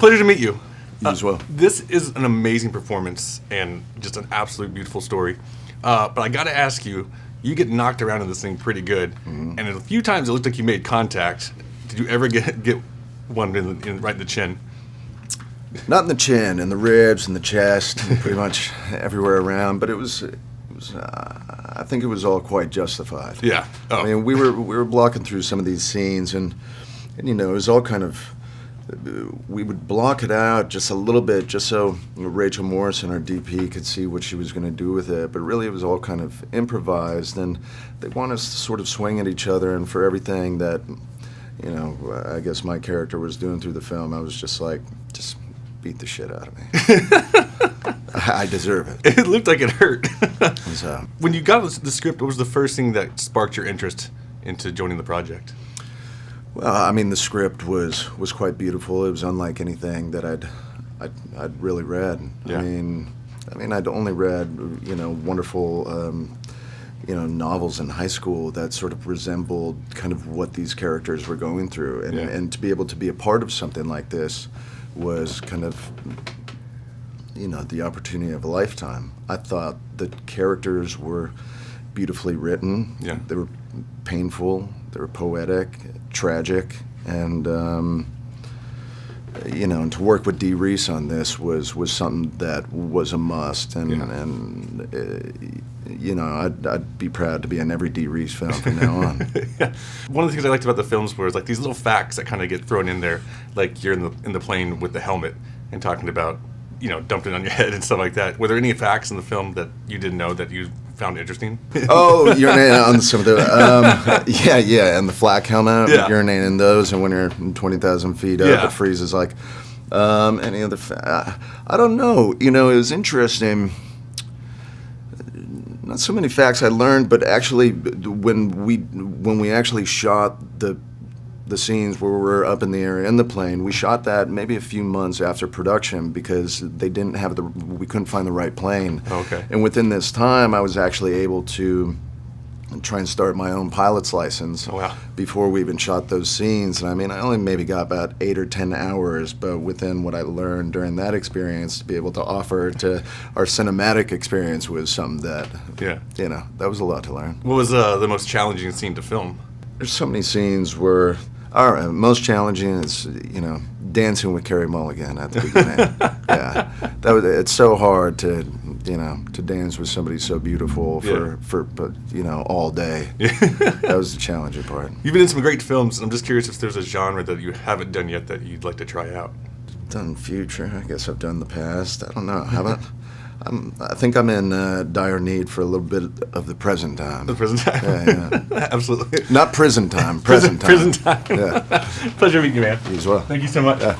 Pleasure to meet you. You as well. This is an amazing performance and just an absolute beautiful story. But I got to ask you, you get knocked around in this thing pretty good, and a few times it looked like you made contact. Did you ever get one right in the chin? Not in the chin, in the ribs, in the chest, pretty much everywhere around. But it was I think it was all quite justified. Yeah. Oh. I mean, we were blocking through some of these scenes, and you know, it was all kind of. We would block it out just a little bit, just so Rachel Morrison, our DP, could see what she was going to do with it. But really, it was all kind of improvised, and they want us to sort of swing at each other. And for everything that, you know, I guess my character was doing through the film, I was just like, just beat the shit out of me. I deserve it. It looked like it hurt. So, when you got the script, what was the first thing that sparked your interest into joining the project? well, I mean, the script was quite beautiful. It was unlike anything that I'd really read. Yeah. I mean, I'd only read, you know, wonderful, you know, novels in high school that sort of resembled kind of what these characters were going through, and Yeah. and to be able to be a part of something like this was kind of, you know, the opportunity of a lifetime. I thought the characters were beautifully written. Yeah. They were painful. They were poetic, tragic, and you know, and to work with Dee Reese on this was something that was a must. And you know, I'd be proud to be in every Dee Reese film from now on. Yeah. One of the things I liked about the films was like these little facts that kind of get thrown in there, like you're in the plane with the helmet and talking about, you know, dumping on your head and stuff like that. Were there any facts in the film that you didn't know that you found interesting? Oh, urinating on some of the, yeah, and the flak helmet, Yeah. urinating in those, and when you're 20,000 feet up, Yeah. it freezes like. Any other? I don't know. You know, it was interesting. Not so many facts I learned, but actually, when we actually shot the scenes where we were up in the air in the plane, we shot that maybe a few months after production because we couldn't find the right plane. Okay. And within this time, I was actually able to try and start my own pilot's license. Oh, wow. Before we even shot those scenes. And I mean, I only maybe got about 8 or 10 hours, but within what I learned during that experience, to be able to offer to our cinematic experience was something that, Yeah. you know, that was a lot to learn. What was the most challenging scene to film? There's so many scenes where, all right, most challenging is, you know, dancing with Carey Mulligan at the beginning. Yeah, it's so hard to, you know, to dance with somebody so beautiful for you know, all day. That was the challenging part. You've been in some great films. I'm just curious if there's a genre that you haven't done yet that you'd like to try out. Done future. I guess I've done the past. I don't know. Haven't. I think I'm in dire need for a little bit of the present time. The present time. Yeah. Absolutely. Not prison time. Present time. Prison time. Yeah. Pleasure meeting you, man. You as well. Thank you so much. Yeah.